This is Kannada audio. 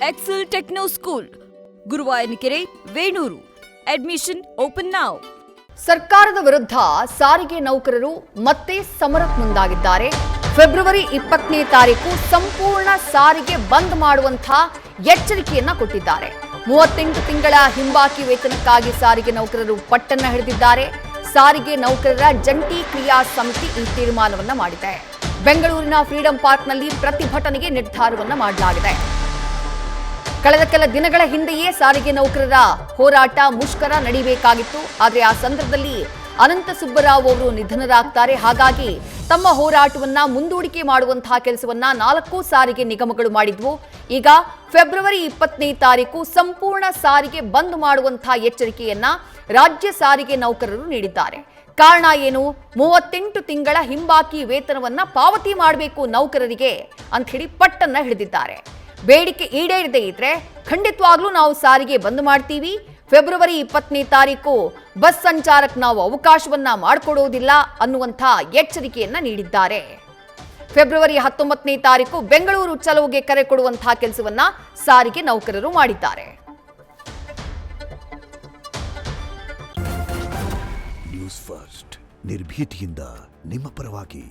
Excel Techno School, Guruvayanakere, Venur. Admission open now. ಸರ್ಕಾರದ ವಿರುದ್ಧ ಸಾರಿಗೆ ನೌಕರರು ಮತ್ತೆ ಸಮರಕ್ಕೆ ಮುಂದಾಗಿದ್ದಾರೆ. ಫೆಬ್ರವರಿ 20ನೇ ತಾರೀಕು ಸಂಪೂರ್ಣ ಸಾರಿಗೆ ಬಂದ್ ಮಾಡುವಂತಹ ಎಚ್ಚರಿಕೆಯನ್ನ ಕೊಟ್ಟಿದ್ದಾರೆ. 38 ತಿಂಗಳ ಹಿಂಬಾಕಿ ವೇತನಕ್ಕಾಗಿ ಸಾರಿಗೆ ನೌಕರರು ಪಟ್ಟನ್ನ ಹಿಡಿದಿದ್ದಾರೆ. ಸಾರಿಗೆ ನೌಕರರ ಜಂಟಿ ಕ್ರಿಯಾ ಸಮಿತಿ ಈ ತೀರ್ಮಾನವನ್ನ ಮಾಡಿದೆ. ಬೆಂಗಳೂರಿನ ಫ್ರೀಡಂ ಪಾರ್ಕ್ನಲ್ಲಿ ಪ್ರತಿಭಟನೆಗೆ ನಿರ್ಧಾರವನ್ನ ಮಾಡಲಾಗಿದೆ. ಕಳೆದ ಕೆಲ ದಿನಗಳ ಹಿಂದೆಯೇ ಸಾರಿಗೆ ನೌಕರರ ಹೋರಾಟ ಮುಷ್ಕರ ನಡೆಯಬೇಕಾಗಿತ್ತು. ಆದರೆ ಆ ಸಂದರ್ಭದಲ್ಲಿ ಅನಂತ ಸುಬ್ಬರಾವ್ ಅವರು ನಿಧನರಾಗ್ತಾರೆ. ಹಾಗಾಗಿ ತಮ್ಮ ಹೋರಾಟವನ್ನ ಮುಂದೂಡಿಕೆ ಮಾಡುವಂತಹ ಕೆಲಸವನ್ನ 4 ಸಾರಿಗೆ ನಿಗಮಗಳು ಮಾಡಿದ್ವು. ಈಗ ಫೆಬ್ರವರಿ 20ನೇ ತಾರೀಕು ಸಂಪೂರ್ಣ ಸಾರಿಗೆ ಬಂದ್ ಮಾಡುವಂತಹ ಎಚ್ಚರಿಕೆಯನ್ನ ರಾಜ್ಯ ಸಾರಿಗೆ ನೌಕರರು ನೀಡಿದ್ದಾರೆ. ಕಾರಣ ಏನು? 38 ತಿಂಗಳ ಹಿಂಬಾಕಿ ವೇತನವನ್ನ ಪಾವತಿ ಮಾಡಬೇಕು ನೌಕರರಿಗೆ ಅಂತ ಹೇಳಿ ಪಟ್ಟನ್ನ ಹಿಡಿದಿದ್ದಾರೆ. ಬೇಡಿಕೆ ಈಡೇರದೇ ಇದ್ರೆ ಖಂಡಿತವಾಗ್ಲೂ ನಾವು ಸಾರಿಗೆ ಬಂದ್ ಮಾಡ್ತೀವಿ. ಫೆಬ್ರವರಿ 20ನೇ ತಾರೀಕು ಬಸ್ ಸಂಚಾರಕ್ಕೆ ನಾವು ಅವಕಾಶವನ್ನ ಮಾಡಿಕೊಡೋದಿಲ್ಲ ಅನ್ನುವಂಥ ಎಚ್ಚರಿಕೆಯನ್ನ ನೀಡಿದ್ದಾರೆ. ಫೆಬ್ರವರಿ 19ನೇ ತಾರೀಕು ಬೆಂಗಳೂರು ಚಲೋಗೆ ಕರೆ ಕೊಡುವಂತಹ ಕೆಲಸವನ್ನ ಸಾರಿಗೆ ನೌಕರರು ಮಾಡಿದ್ದಾರೆ. ನ್ಯೂಸ್ ಫಸ್ಟ್ ನಿರ್ಭೀತಿಯಿಂದ ನಿಮ್ಮ ಪರವಾಗಿ.